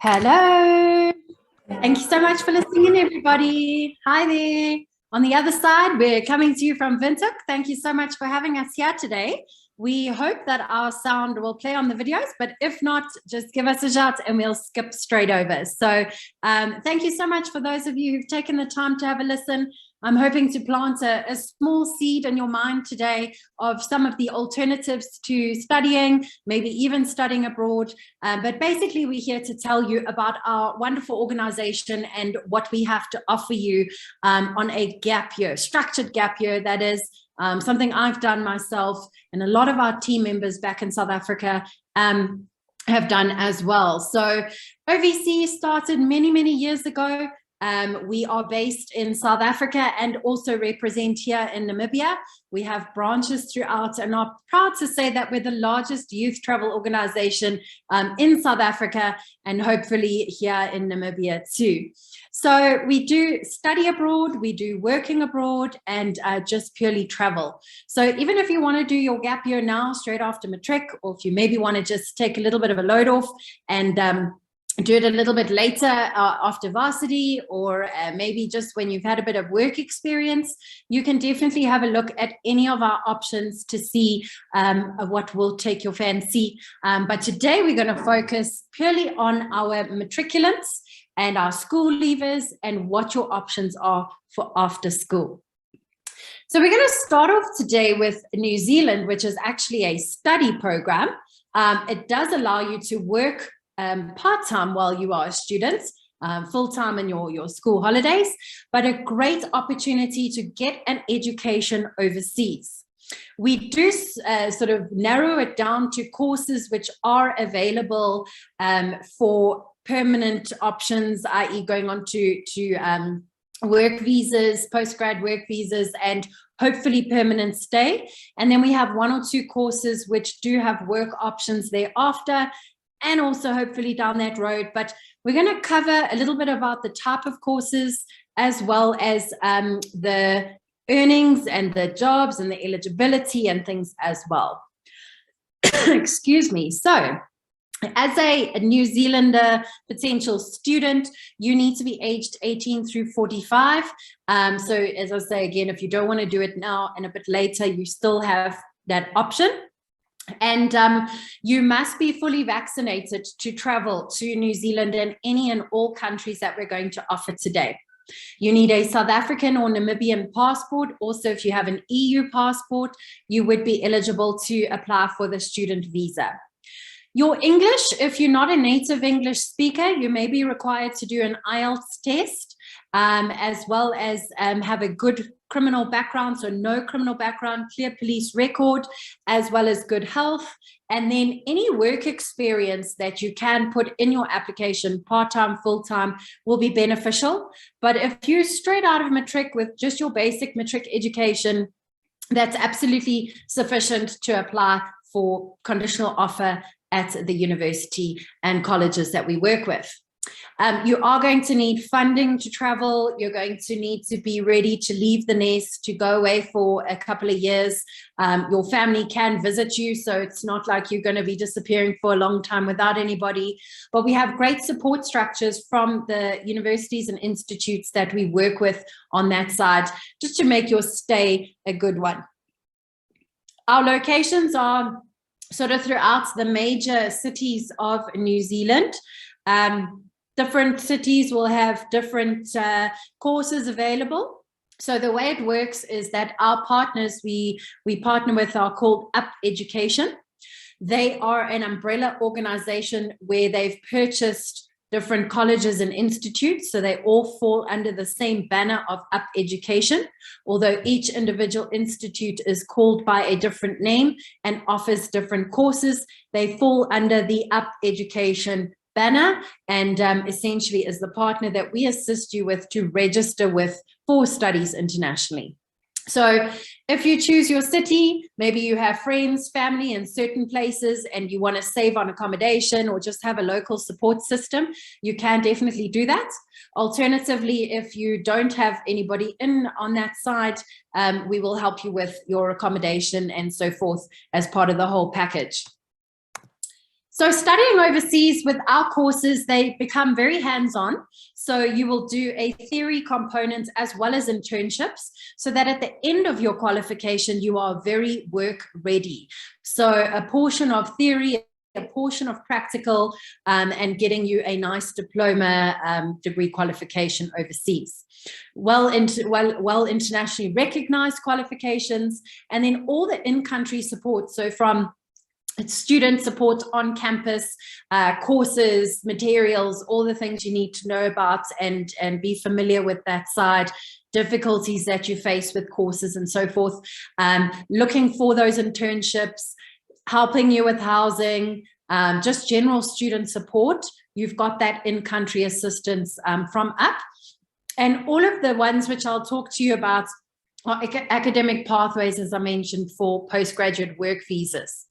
Hello. Thank you so much for listening in, everybody. Hi there. On the other side, we're coming to you from Windhoek. Thank you so much for having us here today. We hope that our sound will play on the videos, but if not, just give us a shout and we'll skip straight over. So thank you so much for those of you who've taken the time to have a listen. I'm hoping to plant a small seed in your mind today of some of the alternatives to studying, maybe even studying abroad. But basically, we're here to tell you about our wonderful organization and what we have to offer you on a gap year, structured gap year. That is something I've done myself, and a lot of our team members back in South Africa have done as well. So OVC started many, many years ago. We are based in South Africa and also represent here in Namibia. We have branches throughout and are proud to say that we're the largest youth travel organization in South Africa and hopefully here in Namibia too. So we do study abroad, we do working abroad, and just purely travel. So even if you want to do your gap year now straight after matric, or if you maybe want to just take a little bit of a load off and do it a little bit later after varsity, or maybe just when you've had a bit of work experience, you can definitely have a look at any of our options to see what will take your fancy. But today we're going to focus purely on our matriculants and our school leavers and what your options are for after school. So we're going to start off today with New Zealand, which is actually a study program. It does allow you to work part-time while you are a student, full-time in your school holidays, but a great opportunity to get an education overseas. We do sort of narrow it down to courses which are available for permanent options, i.e. going on to work visas, post-grad work visas, and hopefully permanent stay. And then we have one or two courses which do have work options thereafter, and also hopefully down that road. But we're going to cover a little bit about the type of courses, as well as the earnings and the jobs and the eligibility and things as well. Excuse me. So as a New Zealander potential student, you need to be aged 18 through 45. So as I say again, if you don't want to do it now and a bit later, you still have that option. And you must be fully vaccinated to travel to New Zealand and any and all countries that we're going to offer today. You need a South African or Namibian passport. Also, if you have an EU passport, you would be eligible to apply for the student visa. Your English, if you're not a native English speaker, you may be required to do an IELTS test, as well as have a good criminal background, so no criminal background, clear police record, as well as good health. And then any work experience that you can put in your application, part-time, full-time, will be beneficial. But if you're straight out of matric with just your basic matric education, that's absolutely sufficient to apply for conditional offer at the university and colleges that we work with. You are going to need funding to travel. You're going to need to be ready to leave the nest, to go away for a couple of years. Your family can visit you, so it's not like you're going to be disappearing for a long time without anybody. But we have great support structures from the universities and institutes that we work with on that side, just to make your stay a good one. Our locations are sort of throughout the major cities of New Zealand. Different cities will have different courses available. So the way it works is that our partners we partner with are called Up Education. They are an umbrella organization where they've purchased different colleges and institutes, so they all fall under the same banner of Up Education, although each individual institute is called by a different name and offers different courses. They fall under the Up Education banner, and essentially is the partner that we assist you with to register with for studies internationally. So if you choose your city, maybe you have friends, family in certain places, and you want to save on accommodation or just have a local support system, you can definitely do that. Alternatively, if you don't have anybody in on that side, we will help you with your accommodation and so forth as part of the whole package. So studying overseas with our courses, they become very hands-on. So you will do a theory component as well as internships, so that at the end of your qualification, you are very work ready. So a portion of theory, a portion of practical, and getting you a nice diploma degree qualification overseas. Well internationally recognized qualifications, and then all the in-country support. So from student support on campus, courses, materials, all the things you need to know about and be familiar with that side, difficulties that you face with courses and so forth, looking for those internships, helping you with housing, just general student support. You've got that in-country assistance from UP. And all of the ones which I'll talk to you about are academic pathways, as I mentioned, for postgraduate work visas.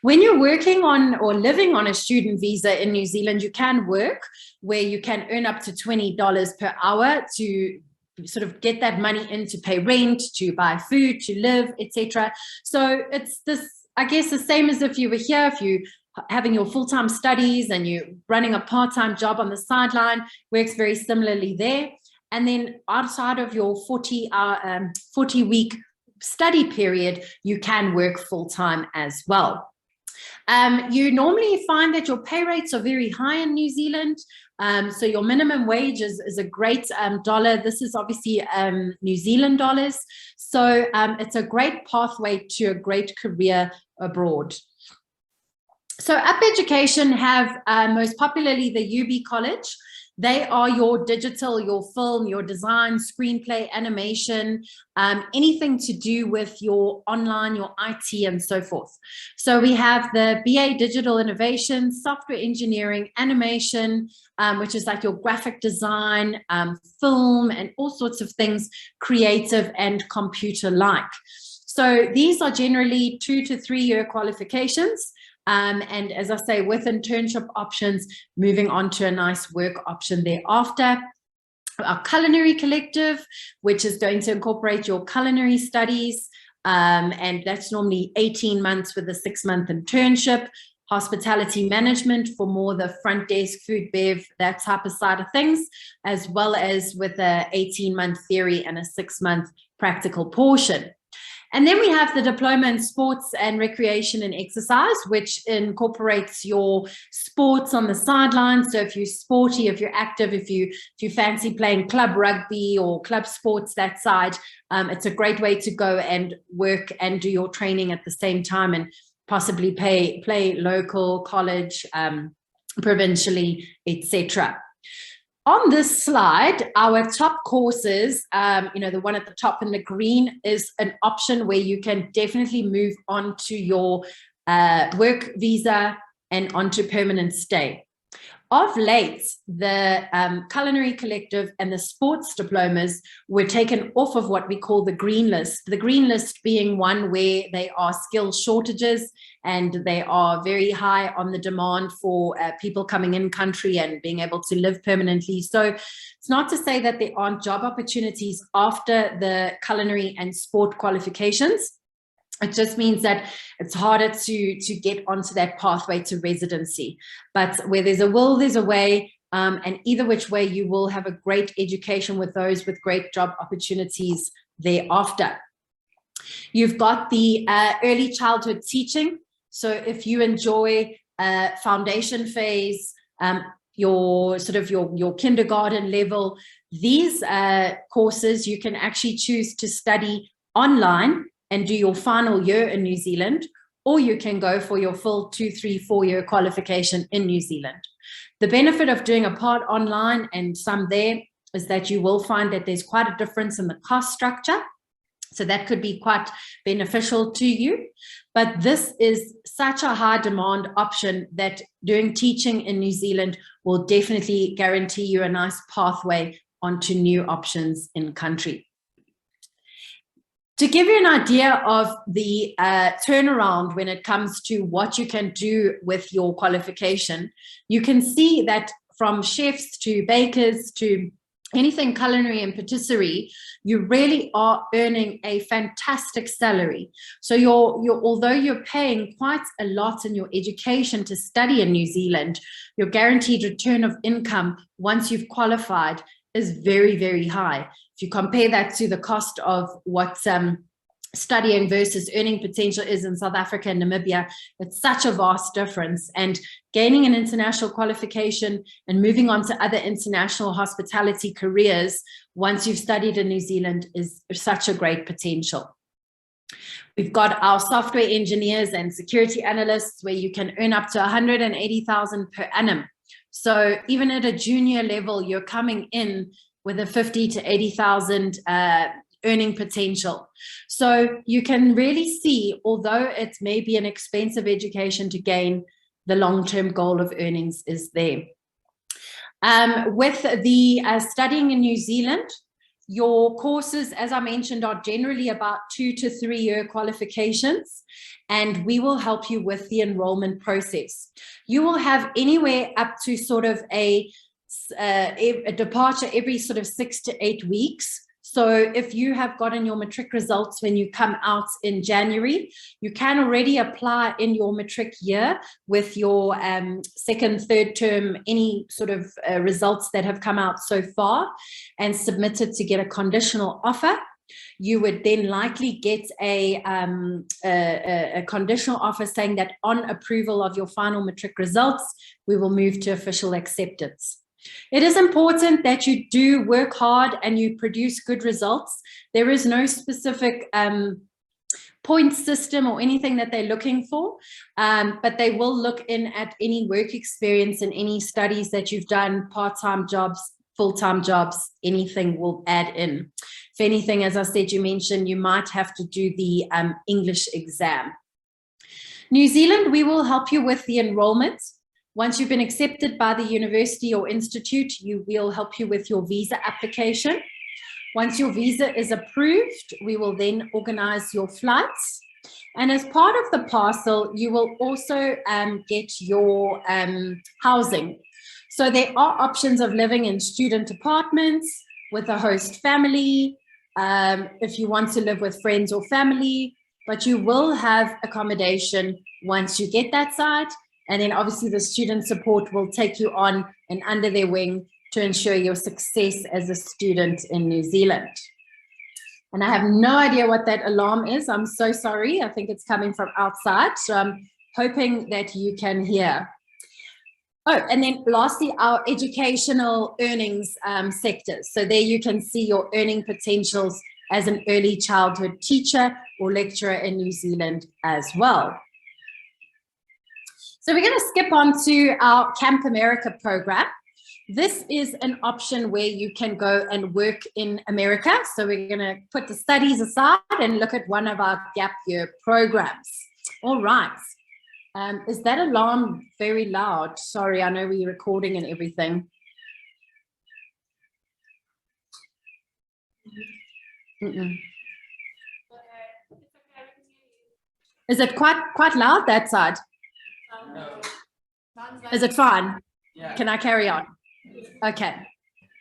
When you're working on or living on a student visa in New Zealand, you can work where you can earn up to $20 per hour to sort of get that money in to pay rent, to buy food, to live, etc. So it's this, I guess, the same as if you were here, if you having your full-time studies and you're running a part-time job on the sideline, works very similarly there. And then outside of your 40-week study period, you can work full-time as well. You normally find that your pay rates are very high in New Zealand. So your minimum wage is a great dollar. This is obviously New Zealand dollars. So it's a great pathway to a great career abroad. So UP Education have most popularly the UB College. They are your digital, your film, your design, screenplay, animation, anything to do with your online, your IT, and so forth. So we have the BA Digital Innovation, Software Engineering, Animation, which is like your graphic design, film, and all sorts of things, creative and computer-like. So these are generally 2 to 3 year qualifications. And as I say, with internship options, moving on to a nice work option thereafter. Our culinary collective, which is going to incorporate your culinary studies, and that's normally 18 months with a 6-month internship. Hospitality management for more the front desk, food, bev, that type of side of things, as well as with a 18-month theory and a 6-month practical portion. And then we have the diploma in sports and recreation and exercise, which incorporates your sports on the sidelines. So if you're sporty, if you're active, if you fancy playing club rugby or club sports, that side, it's a great way to go and work and do your training at the same time and possibly play local, college, provincially, etc. On this slide, our top courses, the one at the top in the green is an option where you can definitely move on to your work visa and onto permanent stay. Of late, the culinary collective and the sports diplomas were taken off of what we call the green list. The green list being one where there are skill shortages and they are very high on the demand for people coming in country and being able to live permanently. So it's not to say that there aren't job opportunities after the culinary and sport qualifications. It just means that it's harder to get onto that pathway to residency. But where there's a will, there's a way. And either which way, you will have a great education with those with great job opportunities thereafter. You've got the early childhood teaching. So if you enjoy foundation phase, your kindergarten level, these courses you can actually choose to study online and do your final year in New Zealand, or you can go for your full 2, 3, 4 year qualification in New Zealand. The benefit of doing a part online and some there is that you will find that there's quite a difference in the cost structure. So that could be quite beneficial to you. But this is such a high demand option that doing teaching in New Zealand will definitely guarantee you a nice pathway onto new options in country. To give you an idea of the turnaround when it comes to what you can do with your qualification, you can see that from chefs to bakers to anything culinary and patisserie, you really are earning a fantastic salary. So although you're paying quite a lot in your education to study in New Zealand, your guaranteed return of income once you've qualified is very, very high. If you compare that to the cost of what studying versus earning potential is in South Africa and Namibia, it's such a vast difference. And gaining an international qualification and moving on to other international hospitality careers once you've studied in New Zealand is such a great potential. We've got our software engineers and security analysts where you can earn up to 180,000 per annum. So even at a junior level, you're coming in with a 50 to 80,000 earning potential. So you can really see, although it may be an expensive education to gain, the long-term goal of earnings is there. With the studying in New Zealand, your courses, as I mentioned, are generally about 2 to 3 year qualifications, and we will help you with the enrollment process. You will have anywhere up to sort of a departure every sort of 6 to 8 weeks. So if you have gotten your matric results when you come out in January, you can already apply in your matric year with your second, third term, any sort of results that have come out so far, and submit it to get a conditional offer. You would then likely get a conditional offer saying that on approval of your final matric results, we will move to official acceptance. It is important that you do work hard and you produce good results. There is no specific point system or anything that they're looking for, but they will look in at any work experience and any studies that you've done, part-time jobs, full-time jobs, anything will add in. If anything, as I said, you mentioned you might have to do the English exam. New Zealand, we will help you with the enrollment. Once you've been accepted by the university or institute, we will help you with your visa application. Once your visa is approved, we will then organize your flights. And as part of the parcel, you will also get your housing. So there are options of living in student apartments with a host family, if you want to live with friends or family, but you will have accommodation once you get that site. And then obviously the student support will take you on and under their wing to ensure your success as a student in New Zealand. And I have no idea what that alarm is. I'm so sorry. I think it's coming from outside. So I'm hoping that you can hear. Oh, and then lastly, our educational earnings sectors. So there you can see your earning potentials as an early childhood teacher or lecturer in New Zealand as well. So we're going to skip on to our Camp America program. This is an option where you can go and work in America. So we're going to put the studies aside and look at one of our gap year programs. All right. Is that alarm very loud? Sorry, I know we're recording and everything. Is it quite loud that side? No. Is it fine? Yeah. Can I carry on? Okay.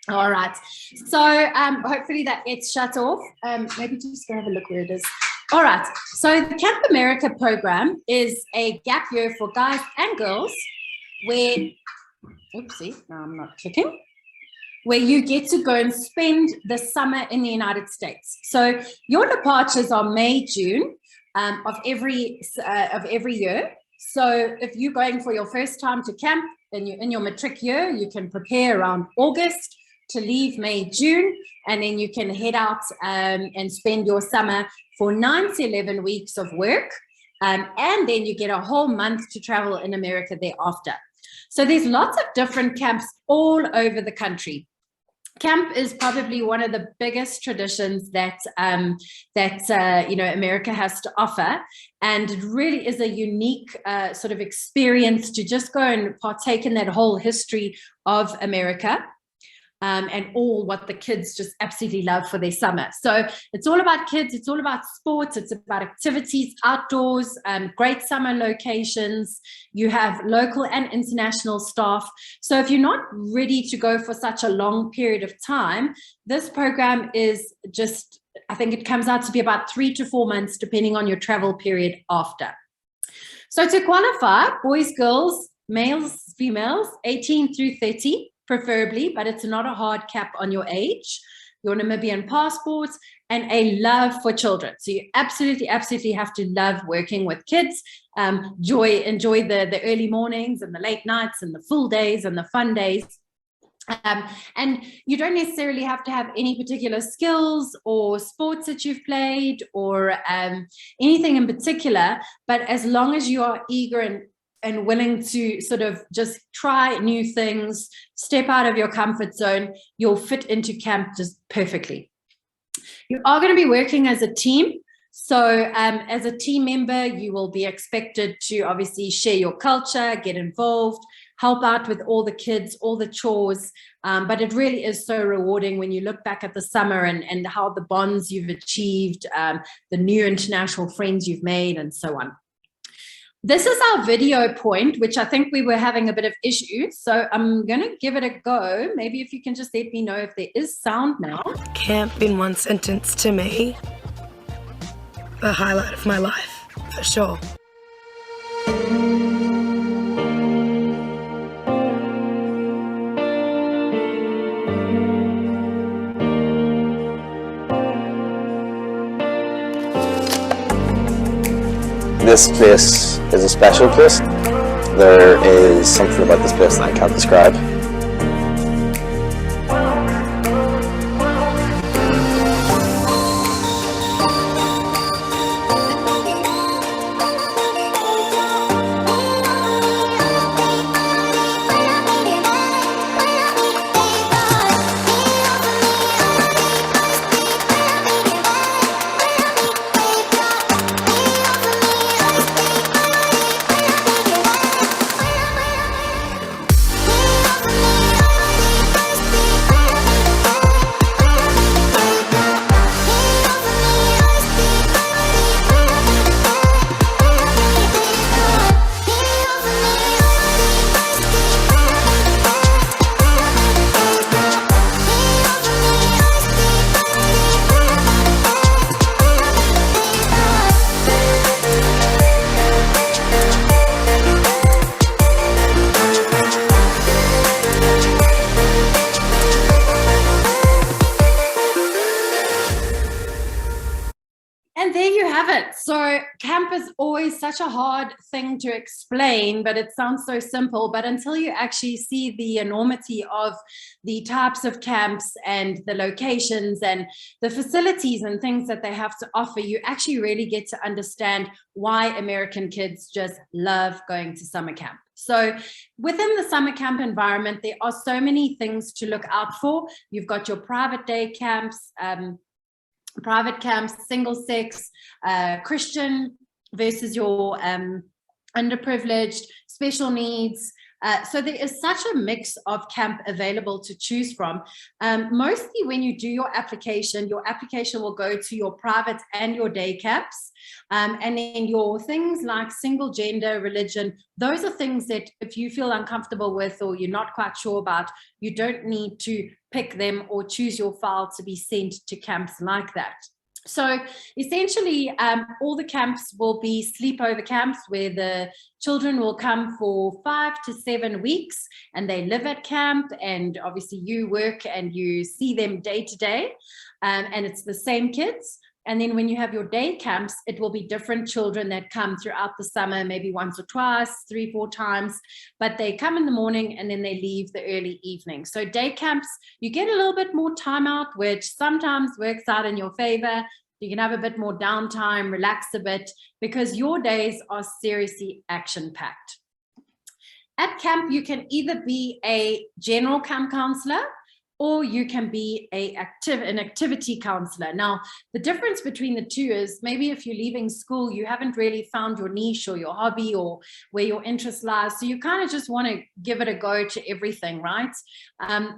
All right. So hopefully that gets shut off. Maybe just go have a look where it is. All right. So the Camp America program is a gap year for guys and girls where, oopsie, no, I'm not clicking, where you get to go and spend the summer in the United States. So your departures are May, June of every year. So if you're going for your first time to camp and you're in your matric year, you can prepare around August to leave May, June, and then you can head out and spend your summer for 9 to 11 weeks of work. And then you get a whole month to travel in America thereafter. So there's lots of different camps all over the country. Camp is probably one of the biggest traditions that America has to offer, and it really is a unique sort of experience to just go and partake in that whole history of America. and all what the kids just absolutely love for their summer. So it's all about kids, it's all about sports, it's about activities, outdoors, great summer locations. You have local and international staff. So if you're not ready to go for such a long period of time, this program is just, I think it comes out to be about 3 to 4 months, depending on your travel period after. So to qualify, boys, girls, males, females, 18 through 30, preferably, but it's not a hard cap on your age, your Namibian passports, and a love for children. So you absolutely have to love working with kids, enjoy the early mornings and the late nights and the full days and the fun days. And you don't necessarily have to have any particular skills or sports that you've played or anything in particular, but as long as you are eager and willing to sort of just try new things, step out of your comfort zone, you'll fit into camp just perfectly. You are going to be working as a team. So as a team member, you will be expected to obviously share your culture, get involved, help out with all the kids, all the chores. But it really is so rewarding when you look back at the summer and how the bonds you've achieved, the new international friends you've made, and so on. This is our video point, which I think we were having a bit of issues. So I'm going to give it a go. Maybe if you can just let me know if there is sound now. Camp in one sentence to me, the highlight of my life, for sure. This place is a special place. There is something about this place that I can't describe. And there you have it. So camp is always such a hard thing to explain, but it sounds so simple. But until you actually see the enormity of the types of camps and the locations and the facilities and things that they have to offer, you actually really get to understand why American kids just love going to summer camp. So within the summer camp environment, there are so many things to look out for. You've got your private day camps, single sex, Christian versus your underprivileged, special needs. So there is such a mix of camp available to choose from. Mostly when you do your application will go to your private and your day camps. And then your things like single gender, religion, those are things that if you feel uncomfortable with or you're not quite sure about, you don't need to pick them or choose your file to be sent to camps like that. So essentially, all the camps will be sleepover camps where the children will come for 5 to 7 weeks and they live at camp, and obviously you work and you see them day to day, and it's the same kids. And then when you have your day camps, it will be different children that come throughout the summer, maybe once or twice, 3, 4 times, but they come in the morning and then they leave the early evening. So day camps, you get a little bit more time out, which sometimes works out in your favor. You can have a bit more downtime, relax a bit, because your days are seriously action-packed. At camp, you can either be a general camp counselor or you can be an activity counselor. Now, the difference between the two is maybe if you're leaving school, you haven't really found your niche or your hobby or where your interest lies. So you kind of just want to give it a go to everything, right?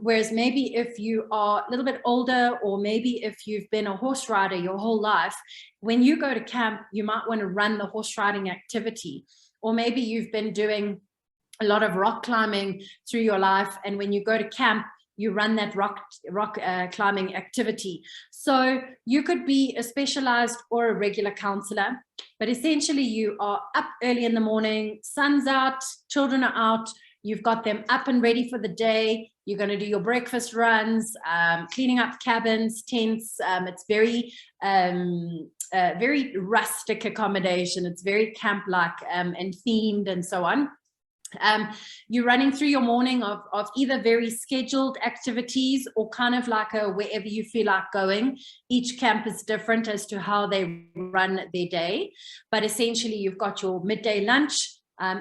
Whereas maybe if you are a little bit older, or maybe if you've been a horse rider your whole life, when you go to camp, you might want to run the horse riding activity. Or maybe you've been doing a lot of rock climbing through your life, and when you go to camp, you run that rock climbing activity. So you could be a specialized or a regular counselor, but essentially you are up early in the morning, sun's out, children are out, you've got them up and ready for the day. You're going to do your breakfast runs, cleaning up cabins, tents. It's very rustic accommodation. It's very camp-like and themed and so on. You're running through your morning of either very scheduled activities or kind of like a wherever you feel like going. Each camp is different as to how they run their day, but essentially you've got your midday lunch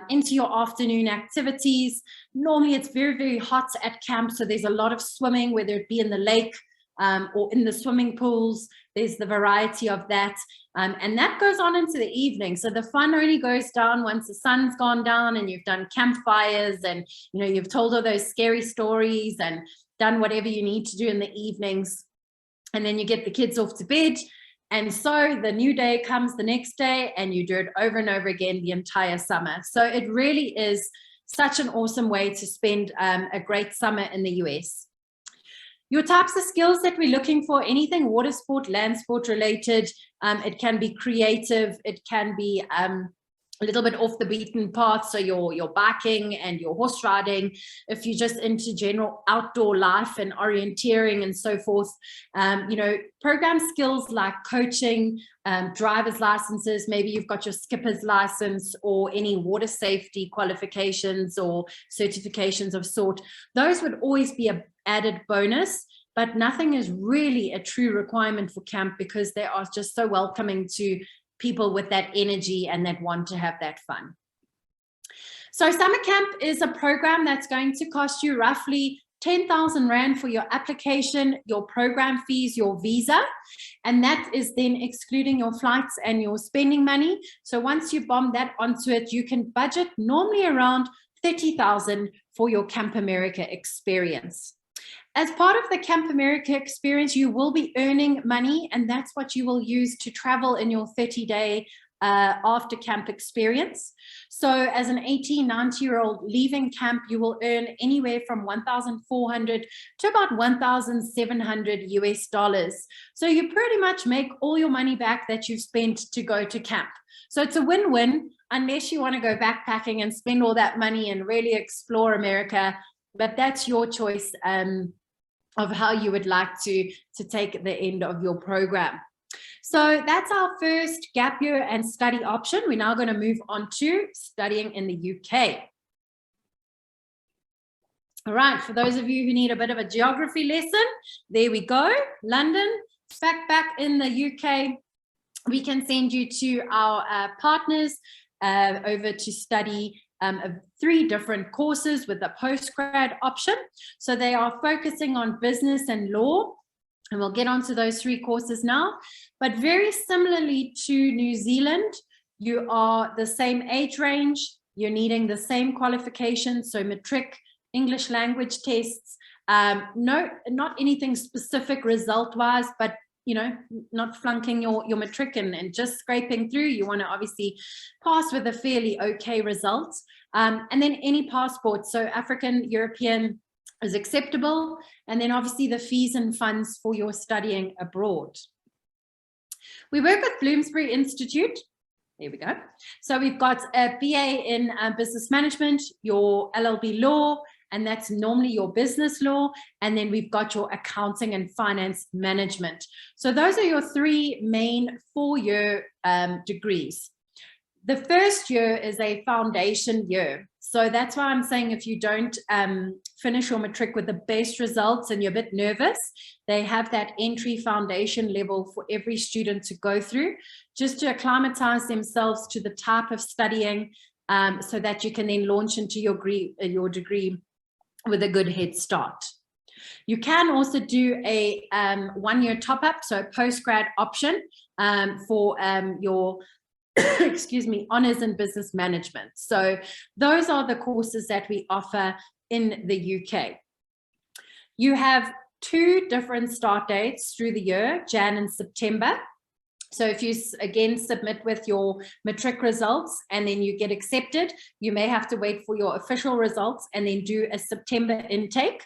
into your afternoon activities. Normally it's very, very hot at camp, so there's a lot of swimming, whether it be in the lake or in the swimming pools. There's the variety of that. And that goes on into the evening. So the fun only goes down once the sun's gone down and you've done campfires and, you know, you've told all those scary stories and done whatever you need to do in the evenings. And then you get the kids off to bed. And so the new day comes the next day and you do it over and over again the entire summer. So it really is such an awesome way to spend a great summer in the US. Your types of skills that we're looking for, anything water sport, land sport related. It can be creative. It can be a little bit off the beaten path. So your biking and your horse riding. If you're just into general outdoor life and orienteering and so forth, you know, program skills like coaching, driver's licenses. Maybe you've got your skipper's license or any water safety qualifications or certifications of sort. Those would always be an added bonus, but nothing is really a true requirement for camp because they are just so welcoming to people with that energy and that want to have that fun. So summer camp is a program that's going to cost you roughly 10,000 Rand for your application, your program fees, your visa, and that is then excluding your flights and your spending money. So once you bomb that onto it, you can budget normally around 30,000 for your Camp America experience. As part of the Camp America experience, you will be earning money, and that's what you will use to travel in your 30-day after camp experience. So as an 18, 90-year-old leaving camp, you will earn anywhere from 1,400 to about 1,700 US dollars. So you pretty much make all your money back that you've spent to go to camp. So it's a win-win, unless you want to go backpacking and spend all that money and really explore America. But that's your choice of how you would like to take the end of your program. So that's our first gap year and study option. We're now going to move on to studying in the UK. All right, for those of you who need a bit of a geography lesson, there we go. London, back in the UK. We can send you to our partners over to study 3 different courses with a postgrad option. So they are focusing on business and law, and we'll get onto those 3 courses now. But very similarly to New Zealand, you are the same age range, you're needing the same qualifications, so matric, English language tests, no, not anything specific result-wise, but you know, not flunking your matric and just scraping through. You want to obviously pass with a fairly okay result. And then any passport, so African, European is acceptable. And then obviously the fees and funds for your studying abroad. We work with Bloomsbury Institute. There we go. So we've got a BA in business management, your LLB law, and that's normally your business law. And then we've got your accounting and finance management. So those are your 3 main 4-year degrees. The first year is a foundation year. So that's why I'm saying if you don't finish your matric with the best results and you're a bit nervous, they have that entry foundation level for every student to go through, just to acclimatize themselves to the type of studying so that you can then launch into your degree with a good head start. You can also do a 1-year top-up, so a post-grad option for your excuse me, honors in business management. So those are the courses that we offer in the UK. You have 2 different start dates through the year, Jan and September. So if you again submit with your matric results and then you get accepted, you may have to wait for your official results and then do a September intake.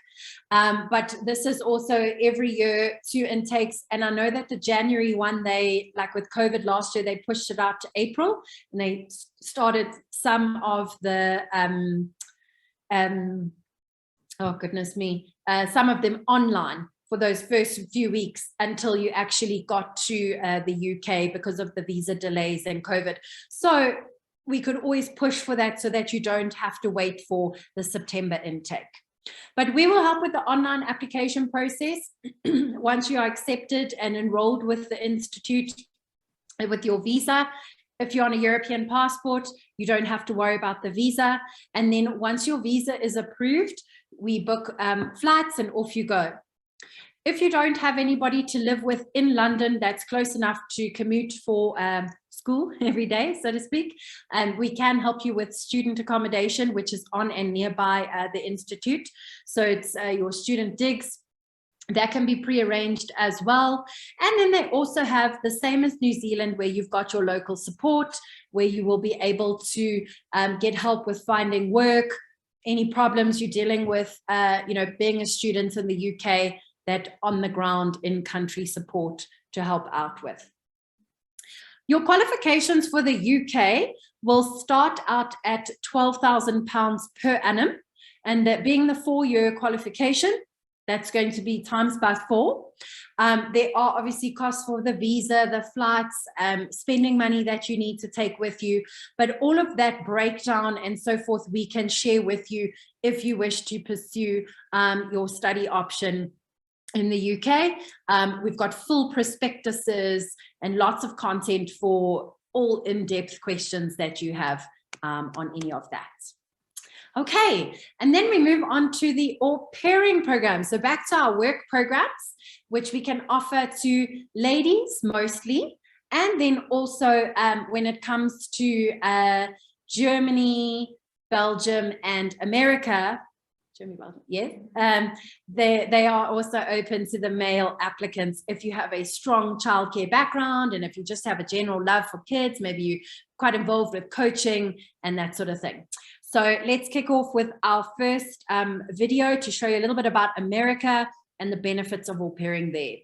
But this is also every year 2 intakes. And I know that the January one, they, like with COVID last year, they pushed it out to April, and they started some of the, oh goodness me, some of them online for those first few weeks until you actually got to the UK because of the visa delays and COVID. So we could always push for that so that you don't have to wait for the September intake. But we will help with the online application process. Once you are accepted and enrolled with the institute with your visa, if you're on a European passport, you don't have to worry about the visa. And then once your visa is approved, we book flights and off you go. If you don't have anybody to live with in London that's close enough to commute for school every day, so to speak, we can help you with student accommodation, which is on and nearby the institute. So it's your student digs. That can be pre-arranged as well. And then they also have the same as New Zealand, where you've got your local support, where you will be able to get help with finding work, any problems you're dealing with, being a student in the UK, that on the ground in country support to help out with. Your qualifications for the UK will start out at £12,000 per annum, and that being the 4-year qualification, that's going to be times by 4. There are obviously costs for the visa, the flights, spending money that you need to take with you, but all of that breakdown and so forth, we can share with you if you wish to pursue your study option in the UK. We've got full prospectuses and lots of content for all in-depth questions that you have on any of that. Okay, and then we move on to the au pairing program. So back to our work programs, which we can offer to ladies mostly, and then also when it comes to Germany, Belgium, and America, yes, they are also open to the male applicants if you have a strong childcare background, and if you just have a general love for kids, maybe you're quite involved with coaching and that sort of thing. So let's kick off with our first video to show you a little bit about America and the benefits of au pairing there.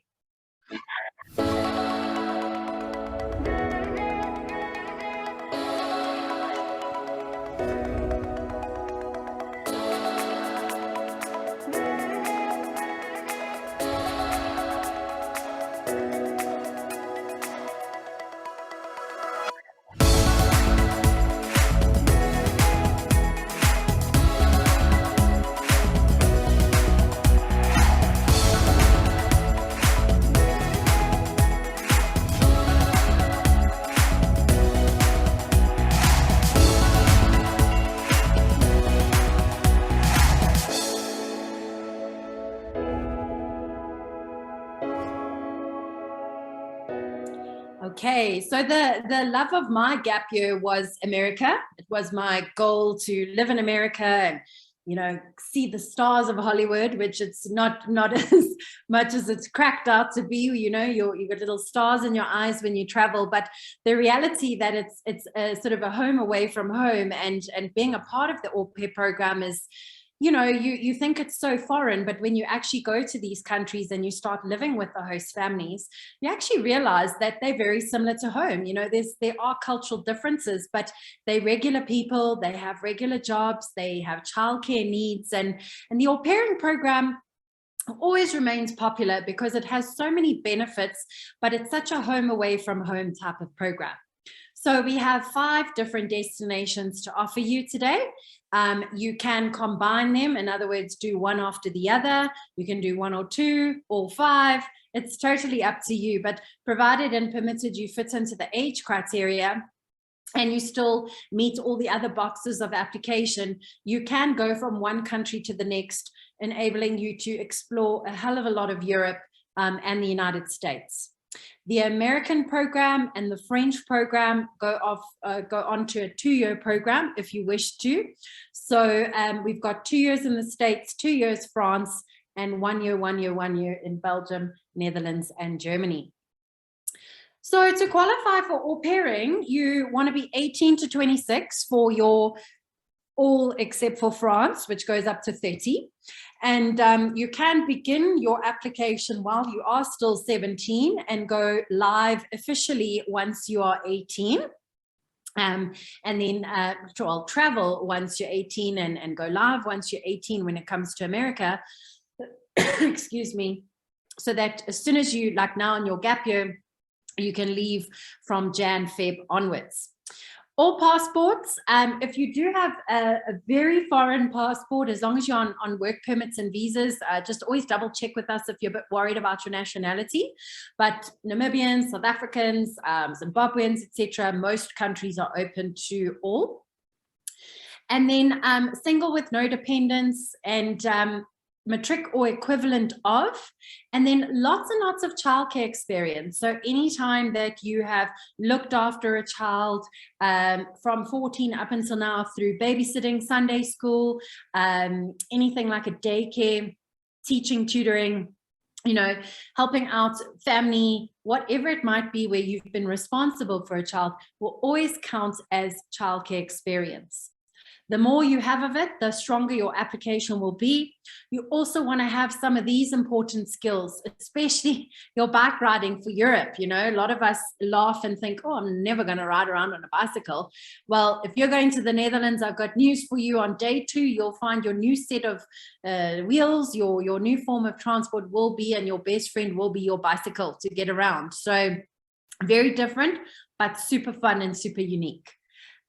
Okay, so the love of my gap year was America. It was my goal to live in America and, you know, see the stars of Hollywood, which it's not as much as it's cracked out to be. You know, you got little stars in your eyes when you travel, but the reality that it's a sort of a home away from home, and being a part of the au pair program is, you know, you think it's so foreign, but when you actually go to these countries and you start living with the host families, you actually realize that they're very similar to home. You know, there are cultural differences, but they're regular people, they have regular jobs, they have childcare needs, and the au pairing program always remains popular because it has so many benefits, but it's such a home away from home type of program. So we have 5 different destinations to offer you today. You can combine them, in other words, do one after the other. You can do 1 or 2 or 5. It's totally up to you, but provided and permitted you fit into the age criteria, and you still meet all the other boxes of application, you can go from one country to the next, enabling you to explore a hell of a lot of Europe and the United States. The American program and the French program go on to a 2-year program if you wish to. So we've got 2 years in the States, 2 years France, and 1 year, 1 year, 1 year in Belgium, Netherlands, and Germany. So to qualify for au pairing, you want to be 18 to 26 for your all except for France, which goes up to 30. And you can begin your application while you are still 17 and go live officially once you are 18. And then travel once you're 18 and go live once you're 18 when it comes to America. Excuse me. So that as soon as you, like now in your gap year, you can leave from Jan, Feb onwards. All passports, if you do have a very foreign passport, as long as you're on work permits and visas, just always double check with us if you're a bit worried about your nationality. But Namibians, South Africans, Zimbabweans, etc., most countries are open to all. And then single with no dependents and matric or equivalent of, and then lots and lots of childcare experience. So anytime that you have looked after a child from 14 up until now through babysitting, Sunday school, anything like a daycare, teaching, tutoring, you know, helping out family, whatever it might be where you've been responsible for a child will always count as childcare experience. The more you have of it, the stronger your application will be. You also want to have some of these important skills, especially your bike riding for Europe. You know, a lot of us laugh and think, oh, I'm never going to ride around on a bicycle. Well, if you're going to the Netherlands, I've got news for you. On day 2, you'll find your new set of wheels, your new form of transport will be, and your best friend will be your bicycle to get around. So very different, but super fun and super unique.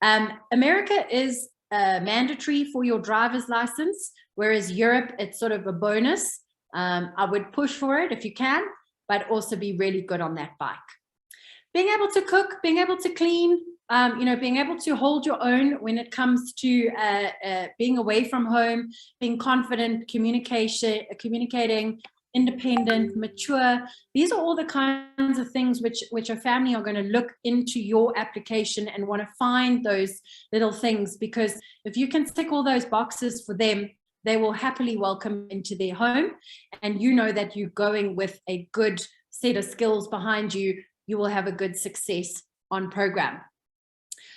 America is mandatory for your driver's license, whereas Europe, it's sort of a bonus. I would push for it if you can, but also be really good on that bike. Being able to cook, being able to clean, you know, being able to hold your own when it comes to being away from home, being confident, communicating, independent, mature. These are all the kinds of things which a family are going to look into your application and want to find those little things, because if you can tick all those boxes for them, they will happily welcome into their home. And you know that you're going with a good set of skills behind you, you will have a good success on program.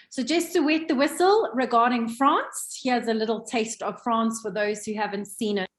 So just to wet the whistle regarding France, here's a little taste of France for those who haven't seen it.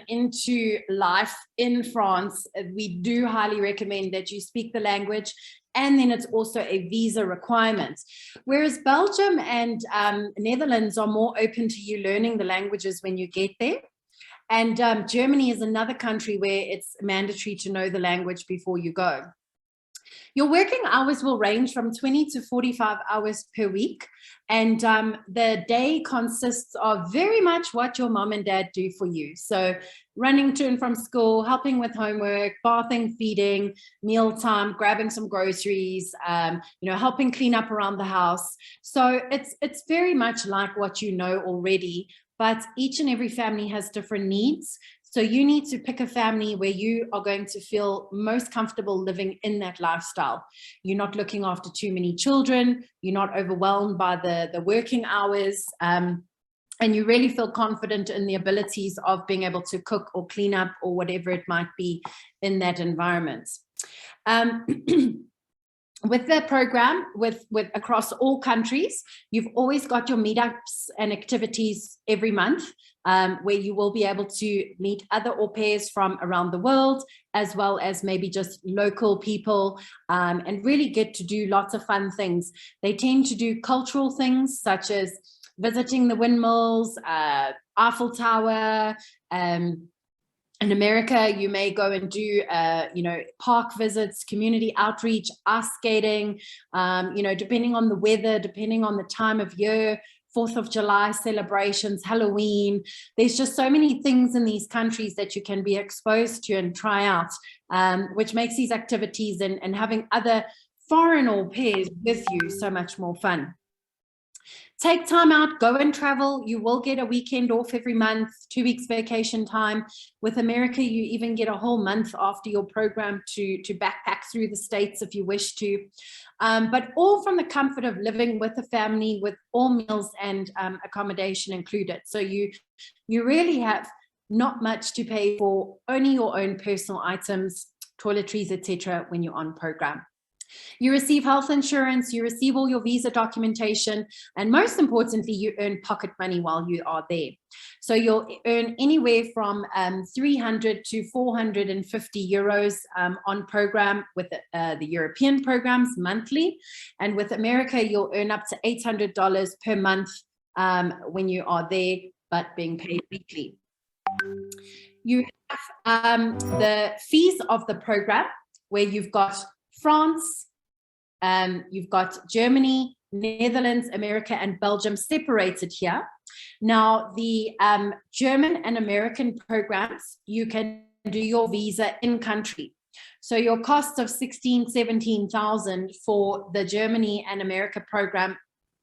Into life in France, we do highly recommend that you speak the language, and then it's also a visa requirement. Whereas Belgium and Netherlands are more open to you learning the languages when you get there. And Germany is another country where it's mandatory to know the language before you go. Your working hours will range from 20 to 45 hours per week. And the day consists of very much what your mom and dad do for you. So running to and from school, helping with homework, bathing, feeding, mealtime, grabbing some groceries, you know, helping clean up around the house. So it's very much like what you know already, but each and every family has different needs. So you need to pick a family where you are going to feel most comfortable living in that lifestyle. You're not looking after too many children, you're not overwhelmed by the working hours, and you really feel confident in the abilities of being able to cook or clean up or whatever it might be in that environment. With the program, with across all countries, you've always got your meetups and activities every month, where you will be able to meet other au pairs from around the world, as well as maybe just local people, and really get to do lots of fun things. They tend to do cultural things such as visiting the windmills, Eiffel Tower. In America, you may go and do, you know, park visits, community outreach, ice skating, you know, depending on the weather, depending on the time of year, 4th of July celebrations, Halloween. There's just so many things in these countries that you can be exposed to and try out, which makes these activities and having other foreign au pairs with you so much more fun. Take time out, go and travel. You will get a weekend off every month, 2 weeks vacation time. With America, you even get a whole month after your program to backpack through the States if you wish to. But all from the comfort of living with a family, with all meals and accommodation included. So you really have not much to pay for, only your own personal items, toiletries, etc. when you're on program. You receive health insurance, you receive all your visa documentation, and most importantly, you earn pocket money while you are there. So you'll earn anywhere from 300 to 450 euros on program with the European programs monthly. And with America, you'll earn up to $800 per month when you are there, but being paid weekly. You have the fees of the program, where you've got France, you've got Germany, Netherlands, America, and Belgium separated here. Now, the German and American programs, you can do your visa in country. So your cost of 17,000 for the Germany and America program,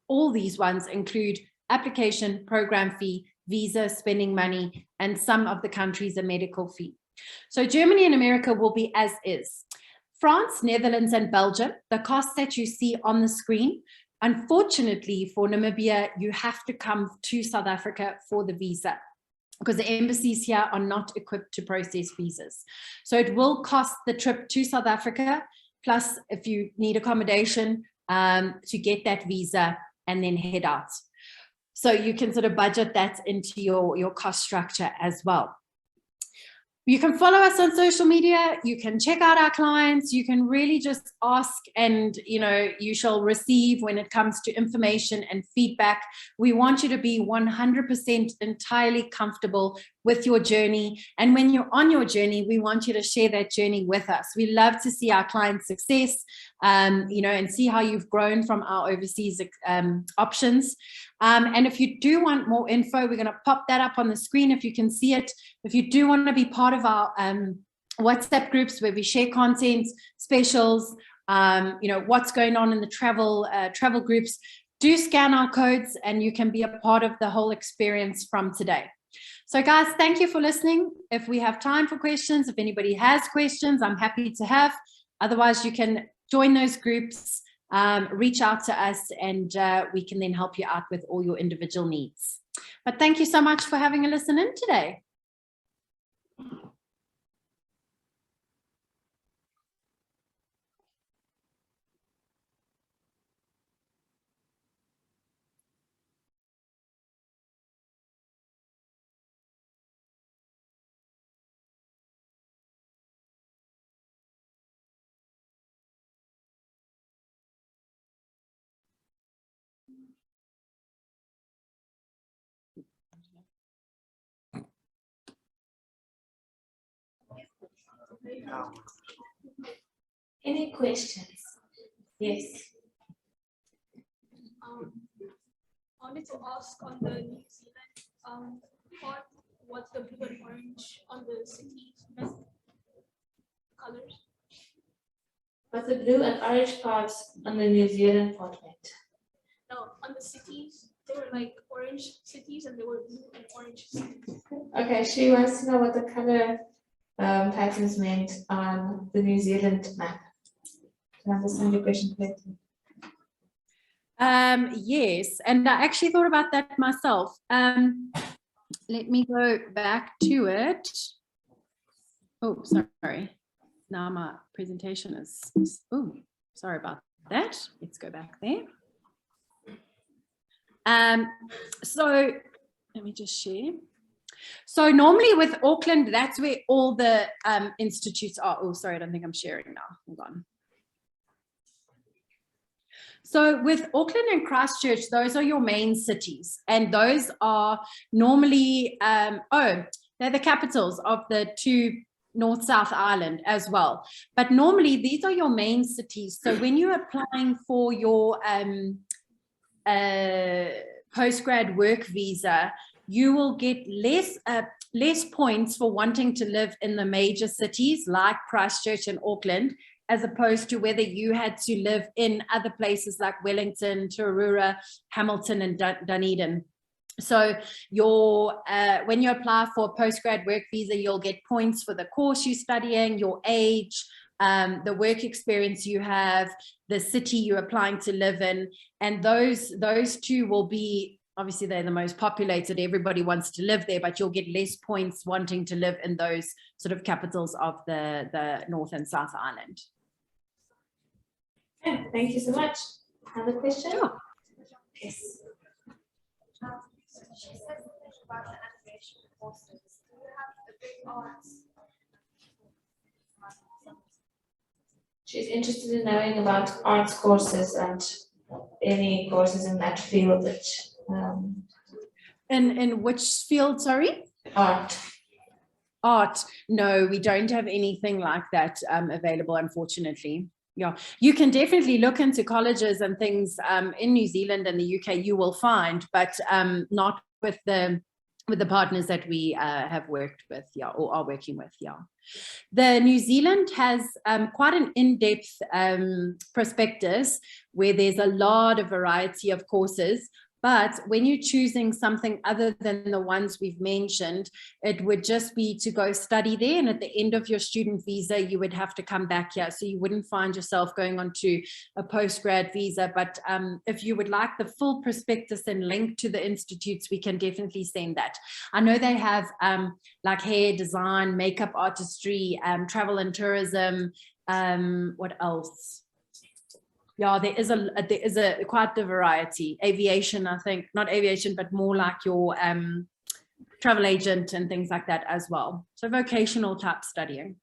all these ones include application, program fee, visa, spending money, and some of the countries a medical fee. So Germany and America will be as is. France, Netherlands, and Belgium, the costs that you see on the screen, unfortunately for Namibia, you have to come to South Africa for the visa, because the embassies here are not equipped to process visas. So it will cost the trip to South Africa, plus if you need accommodation to get that visa and then head out. So you can sort of budget that into your cost structure as well. You can follow us on social media, you can check out our clients, you can really just ask, and you shall receive when it comes to information and feedback. We want you to be 100% entirely comfortable with your journey, and when you're on your journey, we want you to share that journey with us. We love to see our clients' success, and see how you've grown from our overseas options. And if you do want more info, we're going to pop that up on the screen if you can see it. If you do want to be part of our WhatsApp groups where we share content, specials, what's going on in the travel groups, do scan our codes and you can be a part of the whole experience from today. So guys, thank you for listening. If we have time for questions, if anybody has questions, I'm happy to have. Otherwise, you can join those groups, reach out to us, and we can then help you out with all your individual needs. But thank you so much for having a listen in today. Any questions? Yes. I wanted to ask on the New Zealand part, what's the blue and orange on the cities colors? What's the blue and orange parts on the New Zealand portrait? No, on the cities. they were like orange cities and they were blue and orange cities. Okay, she wants to know what the color patterns meant on the New Zealand map. Do I understand your question correctly? Yes, and I actually thought about that myself. Let me go back to it. Oh, sorry. Now my presentation is, oh, sorry about that. Let's go back there. So let me just share. So normally with Auckland, that's where all the institutes are. Oh, sorry, I don't think I'm sharing now. Hold on. So with Auckland and Christchurch, those are your main cities, and those are normally, they're the capitals of the two North-South Island as well. But normally these are your main cities. So when you're applying for your postgrad work visa, you will get less points for wanting to live in the major cities like Christchurch and Auckland, as opposed to whether you had to live in other places like Wellington, Tararua, Hamilton, and Dunedin. So when you apply for a postgrad work visa, you'll get points for the course you're studying, your age, the work experience you have, the city you're applying to live in, and those two will be, obviously they're the most populated, everybody wants to live there, but you'll get less points wanting to live in those sort of capitals of the North and South Island. Okay, thank you so much. Another question? Sure. Yes. She said something about the animation courses. Do you have a big arts? She's interested in knowing about arts courses and any courses in that field that In which field, sorry? art. Art. No, we don't have anything like that available, unfortunately. Yeah, you can definitely look into colleges and things in New Zealand and the UK, you will find, but not with the partners that we have worked with, yeah, or are working with, yeah. The New Zealand has quite an in-depth prospectus where there's a lot of variety of courses. But when you're choosing something other than the ones we've mentioned, it would just be to go study there. And at the end of your student visa, you would have to come back here. So you wouldn't find yourself going on to a postgrad visa. But if you would like the full prospectus and link to the institutes, we can definitely send that. I know they have like hair design, makeup artistry, travel and tourism. What else? Yeah, there is a quite the variety. Aviation, I think, not aviation, but more like your travel agent and things like that as well. So vocational type studying.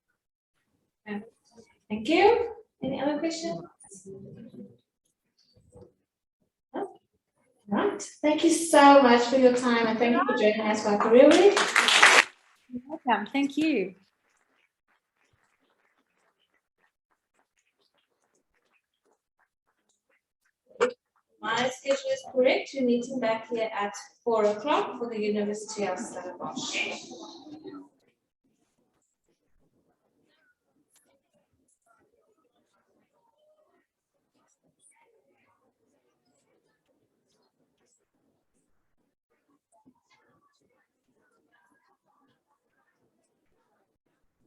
Thank you. Any other questions? No? Right. Thank you so much for your time, and thank you for joining us for our career week. You're welcome. Thank you. My schedule is correct. We're meeting back here at 4 o'clock for the University of Stellenbosch.